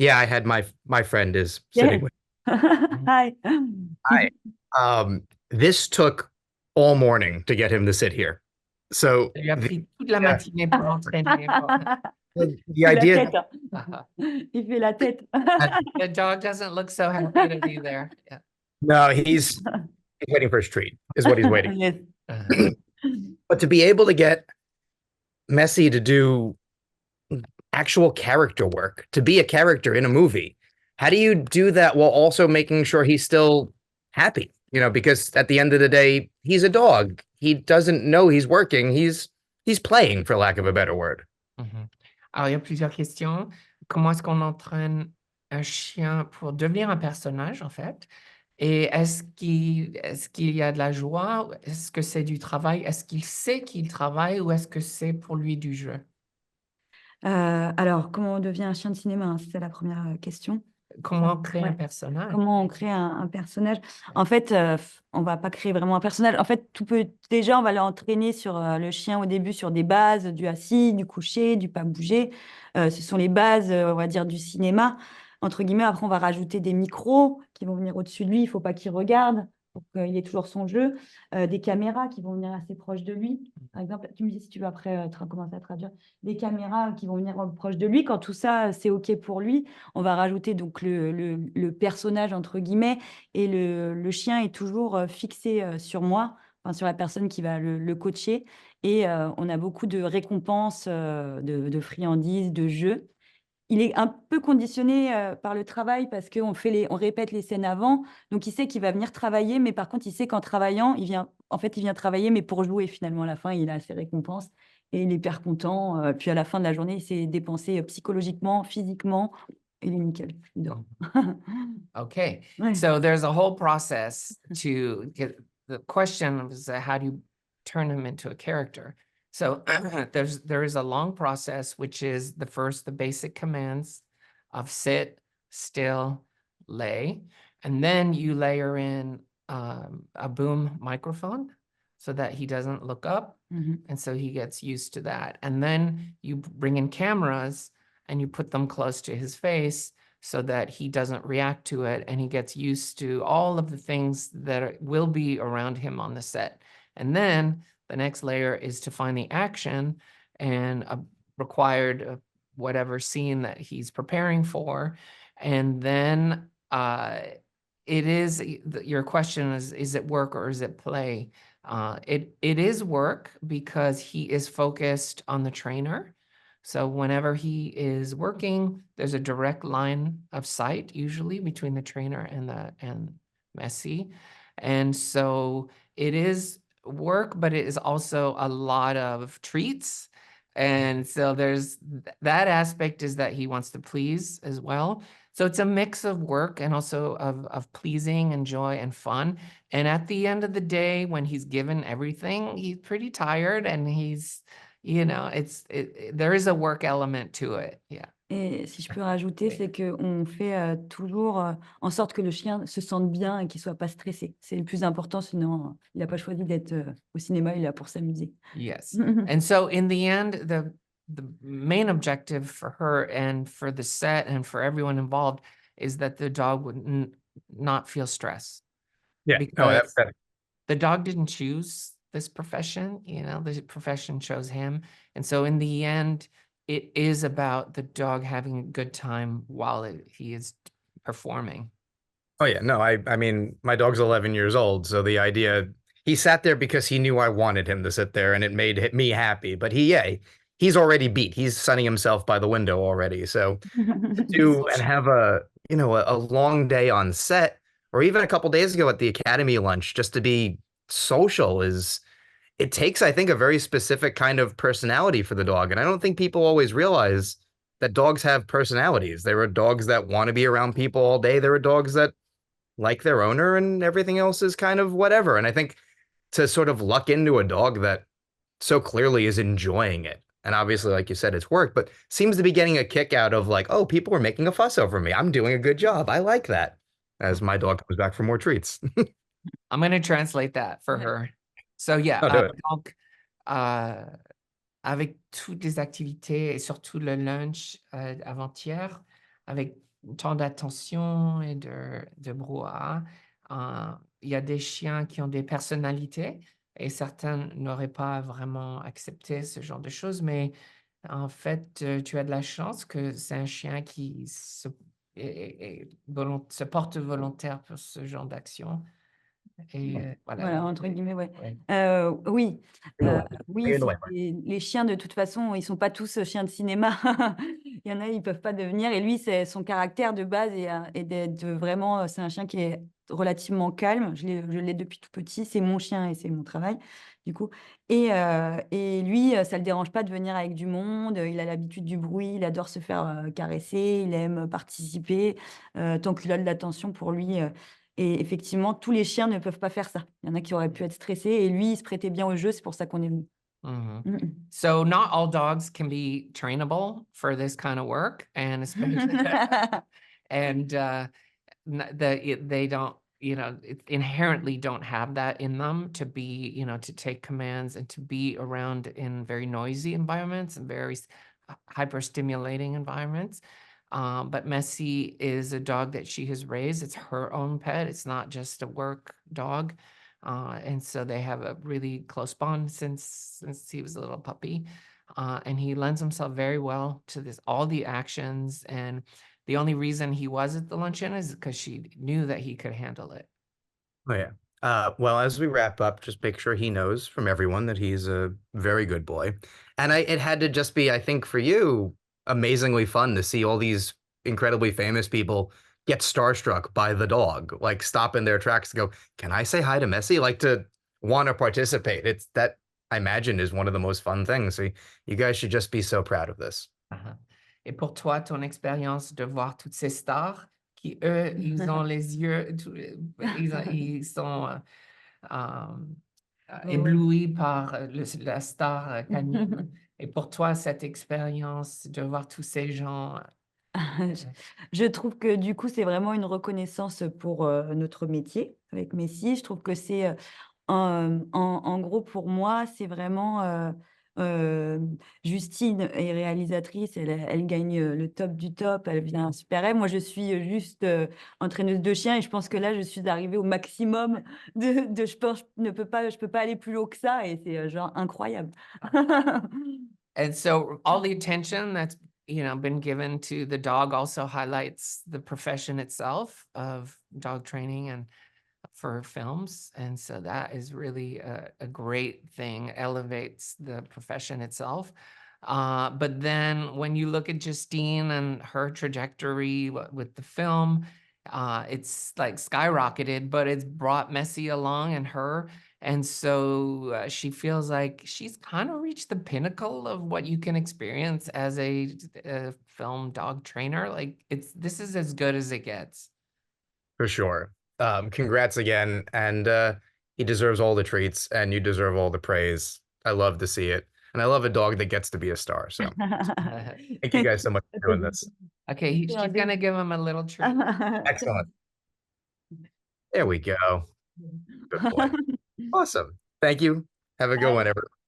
Yeah, I had my friend is sitting Yes. with. Hi. Hi. This took all morning to get him to sit here. So Ça lui a the pris toute la uh, matinée pour l'entraîner. the Il fait la idea tête, hein. Il fait la tête. that The dog doesn't look so happy to be there. Yeah. no, he's waiting for his treat, is what he's waiting. Yes. But to be able to get Messi to do actual character work, to be a character in a movie, how do you do that while also making sure he's still happy? Because at the end of the day, he's a dog. He doesn't know he's working. He's playing, for lack of a better word. Mhm. Alors, il y a plusieurs questions. Comment est-ce qu'on entraîne un chien pour devenir un personnage, en fait? Et est-ce qu'il y a de la joie? Est-ce que c'est du travail? Est-ce qu'il sait qu'il travaille ou est-ce que c'est pour lui du jeu? Alors, comment on devient un chien de cinéma, hein, c'était la première question. Comment créer un Ouais. personnage? Comment on crée un personnage? En fait, on va pas créer vraiment un personnage. En fait, déjà, on va l'entraîner sur le chien au début sur des bases, du assis, du couché, du pas bouger. Ce sont les bases, on va dire, du cinéma, entre guillemets. Après, on va rajouter des micros qui vont venir au-dessus de lui. Il faut pas qu'il regarde pour qu'il ait toujours son jeu. Des caméras qui vont venir assez proches de lui. Par exemple, tu me dis si tu veux après commencer à traduire. Des caméras qui vont venir proches de lui. Quand tout ça, c'est OK pour lui, on va rajouter donc le personnage, entre guillemets, et le chien est toujours fixé sur moi, enfin, sur la personne qui va le coacher. Et on a beaucoup de récompenses, de friandises, de jeux. Il est un peu conditionné par le travail parce on répète les scènes avant. Donc, il sait qu'il va venir travailler, mais par contre, il sait qu'en travaillant, il vient travailler, mais pour jouer finalement. À la fin, il a ses récompenses et il est hyper content. Puis à la fin de la journée, il s'est dépensé psychologiquement, physiquement. Il est nickel. Il dort. Okay, Ouais. so there's a whole process to get the question was how do you turn him into a character? So there is a long process, which is the basic commands of sit, still, lay, and then you layer in a boom microphone so that he doesn't look up, and so he gets used to that. And then you bring in cameras and you put them close to his face so that he doesn't react to it and he gets used to all of the things that will be around him on the set. And then the next layer is to find the action and a required whatever scene that he's preparing for. And then your question is it work or is it play? It is work because he is focused on the trainer. So whenever he is working, there's a direct line of sight usually between the trainer and Messi. And so it is work, but it is also a lot of treats. And so there's that aspect is that he wants to please as well. So it's a mix of work and also of pleasing and joy and fun. And at the end of the day, when he's given everything, he's pretty tired and there is a work element to it. Yeah. Et si je peux rajouter, c'est qu'on fait toujours en sorte que le chien se sente bien et qu'il ne soit pas stressé. C'est le plus important, sinon il n'a pas choisi d'être au cinéma, il est là pour s'amuser. Yes. And so in the end, the main objective for her and for the set and for everyone involved is that the dog would not feel stress. Yeah. No, Because the dog didn't choose this profession, the profession chose him. And so in the end, it is about the dog having a good time while he is performing. Oh yeah, no, I mean, my dog's 11 years old, so the idea he sat there because he knew I wanted him to sit there and it made me happy. But he's already beat. He's sunning himself by the window already. So to do and have a long day on set or even a couple days ago at the academy lunch just to be social it takes, I think, a very specific kind of personality for the dog. And I don't think people always realize that dogs have personalities. There are dogs that want to be around people all day. There are dogs that like their owner and everything else is kind of whatever. And I think to sort of luck into a dog that so clearly is enjoying it. And obviously, like you said, it's work, but seems to be getting a kick out of like, oh, people are making a fuss over me. I'm doing a good job. I like that. As my dog comes back for more treats. I'm going to translate that for her. So yeah, Oh, do it. donc, avec toutes les activités et surtout le lunch avant-hier, avec tant d'attention et de brouhaha. Il y a des chiens qui ont des personnalités et certains n'auraient pas vraiment accepté ce genre de choses, mais en fait, tu as de la chance que c'est un chien qui se porte volontaire pour ce genre d'action. Et voilà. Voilà, entre guillemets, ouais. Ouais. Oui, Ouais. oui, Ouais. les chiens, de toute façon, ils sont pas tous chiens de cinéma. Il y en a, ils peuvent pas devenir. Et lui, c'est son caractère de base et d'être vraiment, c'est un chien qui est relativement calme. Je l'ai depuis tout petit. C'est mon chien et c'est mon travail, du coup. Et lui, ça le dérange pas de venir avec du monde. Il a l'habitude du bruit. Il adore se faire caresser. Il aime participer. Tant qu'il a de l'attention pour lui. Et effectivement, tous les chiens ne peuvent pas faire ça. Il y en a qui auraient pu être stressés et lui, il se prêtait bien au jeu, c'est pour ça qu'on est venu. Mhm. Mm. So not all dogs can be trainable for this kind of work, and especially and they don't, inherently don't have that in them to be, to take commands and to be around in very noisy environments and very hyper stimulating environments. But Messi is a dog that she has raised. It's her own pet. It's not just a work dog. And so they have a really close bond since he was a little puppy. And he lends himself very well to all the actions. And the only reason he was at the luncheon is because she knew that he could handle it. Oh, yeah. Well, as we wrap up, just make sure he knows from everyone that he's a very good boy. And it had to just be, I think, for you, amazingly fun to see all these incredibly famous people get starstruck by the dog, like stop in their tracks to go, can I say hi to Messi? Like to want to participate. It's that I imagine is one of the most fun things. So you guys should just be so proud of this. Uh-huh. Et pour toi, ton expérience de voir toutes ces stars qui, eux, ils ont les yeux, ils sont éblouis par la star canine. Et pour toi, cette expérience de voir tous ces gens. Je trouve que du coup, c'est vraiment une reconnaissance pour notre métier avec Messi. Je trouve que c'est, en gros, pour moi, c'est vraiment Justine est réalisatrice, elle gagne le top du top, elle vient super M. Moi, je suis juste entraîneuse de chiens et je pense que là, je suis arrivée au maximum je pense, je peux pas aller plus haut que ça et c'est genre incroyable. And so all the attention that's, been given to the dog also highlights the profession itself of dog training and for films. And so that is really a great thing, elevates the profession itself. But then when you look at Justine and her trajectory with the film, it's like skyrocketed, but it's brought Messi along and her. And so she feels like she's kind of reached the pinnacle of what you can experience as a film dog trainer. Like this is as good as it gets. For sure. Congrats again. And he deserves all the treats and you deserve all the praise. I love to see it. And I love a dog that gets to be a star. So thank you guys so much for doing this. Okay, she's going to give him a little treat. Excellent. There we go. Good boy. Awesome. Thank you. Have a good one, everyone.